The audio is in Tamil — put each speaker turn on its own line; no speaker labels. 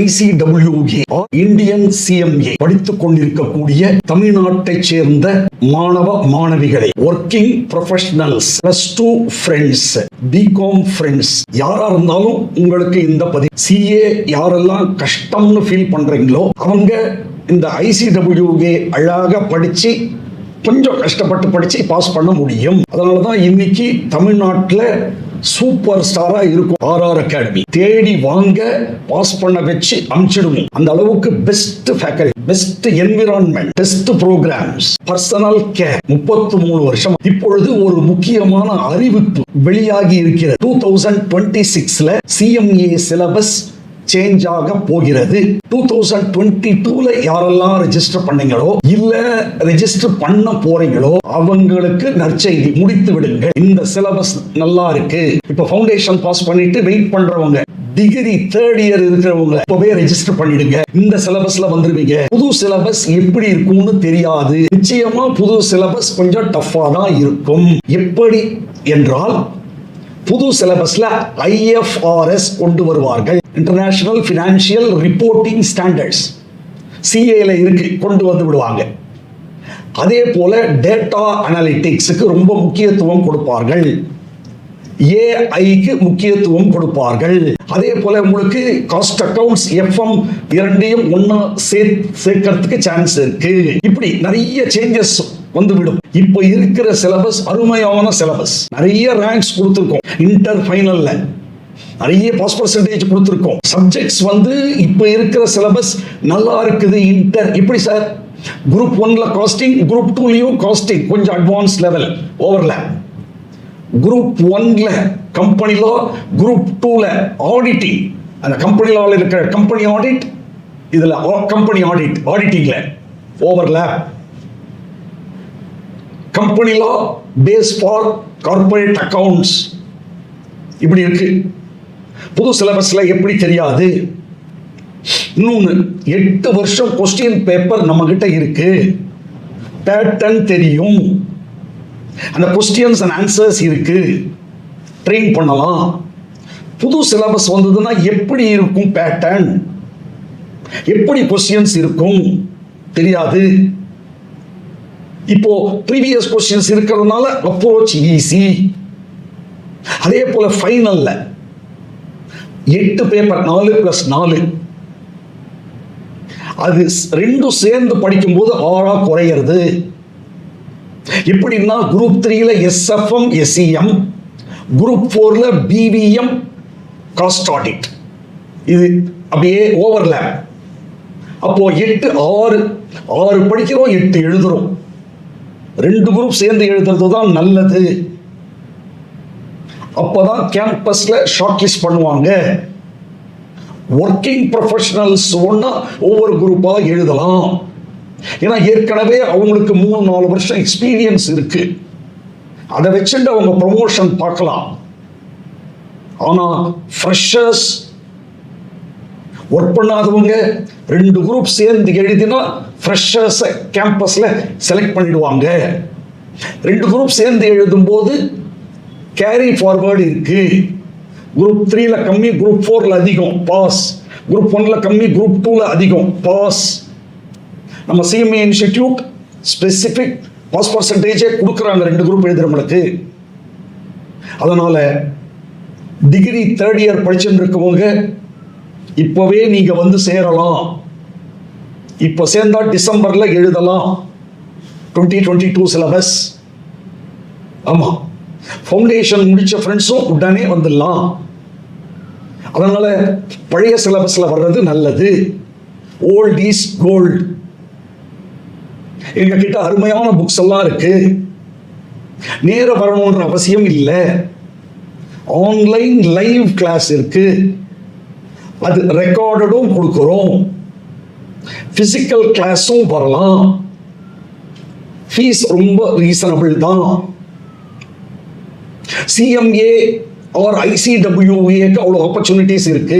ICWA இந்தியன் CMA படித்துக் கொண்டிருக்கக்கூடிய தமிழ்நாட்டைச் சேர்ந்த மாணவ மாணவிகளை, working professionals, +2 friends, BCom friends, யாரா இருந்தாலும் உங்களுக்கு இந்த CA யாரெல்லாம் கஷ்டம்னு ஃபீல் பண்றீங்களோ அவங்க இந்த ICWA அழகாக படிச்சு கொஞ்சம் கஷ்டப்பட்டு படிச்சு பாஸ் பண்ண முடியும். அதனாலதான் இன்னைக்கு தமிழ்நாட்டில் சூப்பர் ஸ்டாரா இருக்கும் RR அகாடமி. தேடி வாங்க, பாஸ் பண்ண வச்சு அனுப்பிச்சிடுவோம். அந்த அளவுக்கு best faculty, best environment, best programs, personal care. 33 வருஷம். இப்பொழுது ஒரு முக்கியமான அறிவிப்பு வெளியாகி இருக்கிறது. 2026ல CMA சிலபஸ் சேஞ்ச் ஆக போகிறது. 2022ல யாரெல்லாம் ரெஜிஸ்டர் பண்ணீங்களோ இல்ல ரெஜிஸ்டர் பண்ண போறீங்களோ அவங்களுக்கு நற்செய்தி, முடித்து விடுங்க. இந்த சிலபஸ் நல்லா இருக்கு. இப்ப ஃபவுண்டேஷன் பாஸ் பண்ணிட்டு வெயிட் பண்றவங்க, டிகிரி 3rd இயர் இருக்கிறவங்க இப்பவே ரெஜிஸ்டர் பண்ணிடுங்க. இந்த சிலபஸ்ல வந்துருவீங்க. புது சிலபஸ் எப்படி இருக்கும்னு தெரியாது. நிச்சயமா புது சிலபஸ் கொஞ்சம் டஃபா தான் இருக்கும். எப்படி என்றால் புது சிலபஸ்ல IFRS கொண்டு வருவார்கள். இன்டர்நேஷனல் ஃபினான்ஷியல் ரிப்போர்ட்டிங் ஸ்டாண்டர்ட்ஸ் CAல இருக்கு, கொண்டு வந்து விடுவாங்க. அதே போல டேட்டா அனாலிட்டிக்ஸுக்கு ரொம்ப முக்கியத்துவம் கொடுப்பார்கள். AIக்கு முக்கியத்துவம் கொடுப்பார்கள். அதே போல உங்களுக்கு காஸ்ட் அக்கவுண்ட்ஸ், FM இரண்டையும் ஒன்னா சேர்க்கிறதுக்கு சான்ஸ் இருக்கு. இப்படி நிறைய சேஞ்சஸ் வந்துவிடும். இப்ப இருக்கிற சிலபஸ் அருமையான சிலபஸ். நிறைய ரேங்க்ஸ் கொடுத்திருக்கோம். இன்டர் ஃபைனல்ல நிறைய பாஸ் பர்சன்டேஜ் கொடுத்திருக்கோம். சப்ஜெக்ட்ஸ் இப்ப இருக்கிற சிலபஸ் நல்லா இருக்குது. இன்டர் இப்படி சார், குரூப் 1ல காஸ்டிங், குரூப் 2லயும் காஸ்டிங் கொஞ்சம் அட்வான்ஸ் லெவல் ஓவர்லேப். குரூப் 1ல கம்பெனி லா, குரூப் 2ல ஆடிட்டிங். அந்த கம்பெனி லால இருக்கிற கம்பெனி ஆடிட், இதுல கம்பெனி ஆடிட், ஆடிட்டிங்ல overlap. Company law base for corporate accounts இப்படி இருக்கு. புது சிலபஸ்ல எப்படி தெரியாது. இன்னொன்னு, 8 வருஷம் கொஸ்டின் பேப்பர் நம்ம கிட்ட இருக்கு. பேட்டர்ன் தெரியும். அந்த கொஸ்டின்ஸ் அண்ட் ஆன்சர்ஸ் இருக்கு. ட்ரெயின் பண்ணலாம். புது சிலபஸ் வந்ததுன்னா எப்படி இருக்கும் பேட்டர்ன், எப்படி கொஸ்டின்ஸ் இருக்கும் தெரியாது. இப்போ ப்ரீவியஸ் கொஸ்டின்ஸ் இருக்கிறதுனால அப்ரோச் ஈஸி. அதே போல ஃபைனல்ல 8 பேப்பர், 4+4, அது ரெண்டும் சேர்ந்து படிக்கும்போது 6ஆ குறையிறது. எப்படின்னா குரூப் 3ல SFM SEM, குரூப் 4ல BVM காஸ்ட் ஆடிட், இது அப்படியே ஓவர்லேப். அப்போ 8 6 படிக்கிறோம், 8 எழுதுறோம். 2 குரூப் சேர்ந்து எழுதுறது தான் நல்லது. அப்பதான் கேம்பஸ்ல ஷார்ட் லிஸ்ட் பண்ணுவாங்க. ஒர்க்கிங் ப்ரொஃபஷனல்ஸ் ஒன்னா ஒவ்வொரு குரூப்பா எழுதலாம். ஏன்னா ஏற்கனவே அவங்களுக்கு 3-4 வருஷம் எக்ஸ்பீரியன்ஸ் இருக்கு. அதை வச்சுட்டு அவங்க ப்ரமோஷன் பார்க்கலாம். ஆனா ஃப்ரெஷர்ஸ், ஒர்க் பண்ணாதவங்க 2 குரூப் சேர்ந்து எழுதினா ஃப்ரெஷர்ஸ் கேம்பஸ்ல செலக்ட் பண்ணிடுவாங்க. 2 குரூப் சேர்ந்து எழுதும் போது கேரி ஃபார்வர்டு இருக்கு. குரூப் 3ல கம்மி, குரூப் 4ல அதிகம், பாஸ். குரூப் 1ல கம்மி, குரூப் 2ல அதிகம், பாஸ். நம்ம CMA இன்ஸ்டிடியூட் ஸ்பெசிபிக் பாஸ் பர்சன்டேஜே கொடுக்குறாங்க 2 குரூப் எழுதுறவங்களுக்கு. அதனால டிகிரி 3rd இயர் படிச்சுட்டு இருக்கவங்க இப்பவே நீங்க சேரலாம். இப்ப சேர்ந்தா டிசம்பர்ல எழுதலாம் 2022 சிலபஸ். ஆமா, ஃபவுண்டேஷன் முடிச்ச ஃப்ரெண்ட்ஸும் உடனே வந்துடலாம். அதனால பழைய சிலபஸ்ல வர்றது நல்லது. Old is gold. எங்க கிட்ட அருமையான புக்ஸ் எல்லாம் இருக்கு. நேர வரணுன்ற அவசியம் இல்லை. ஆன்லைன் லைவ் கிளாஸ் இருக்கு. அது ரெக்கார்டும் கொடுக்கிறோம். பிசிக்கல் கிளாஸும் வரலாம். ஃபீஸ் ரொம்ப ரீசனபிள் தான். CMA or ICWA அவ்வளோ ஆப்பர்ச்சுனிட்டிஸ் இருக்கு.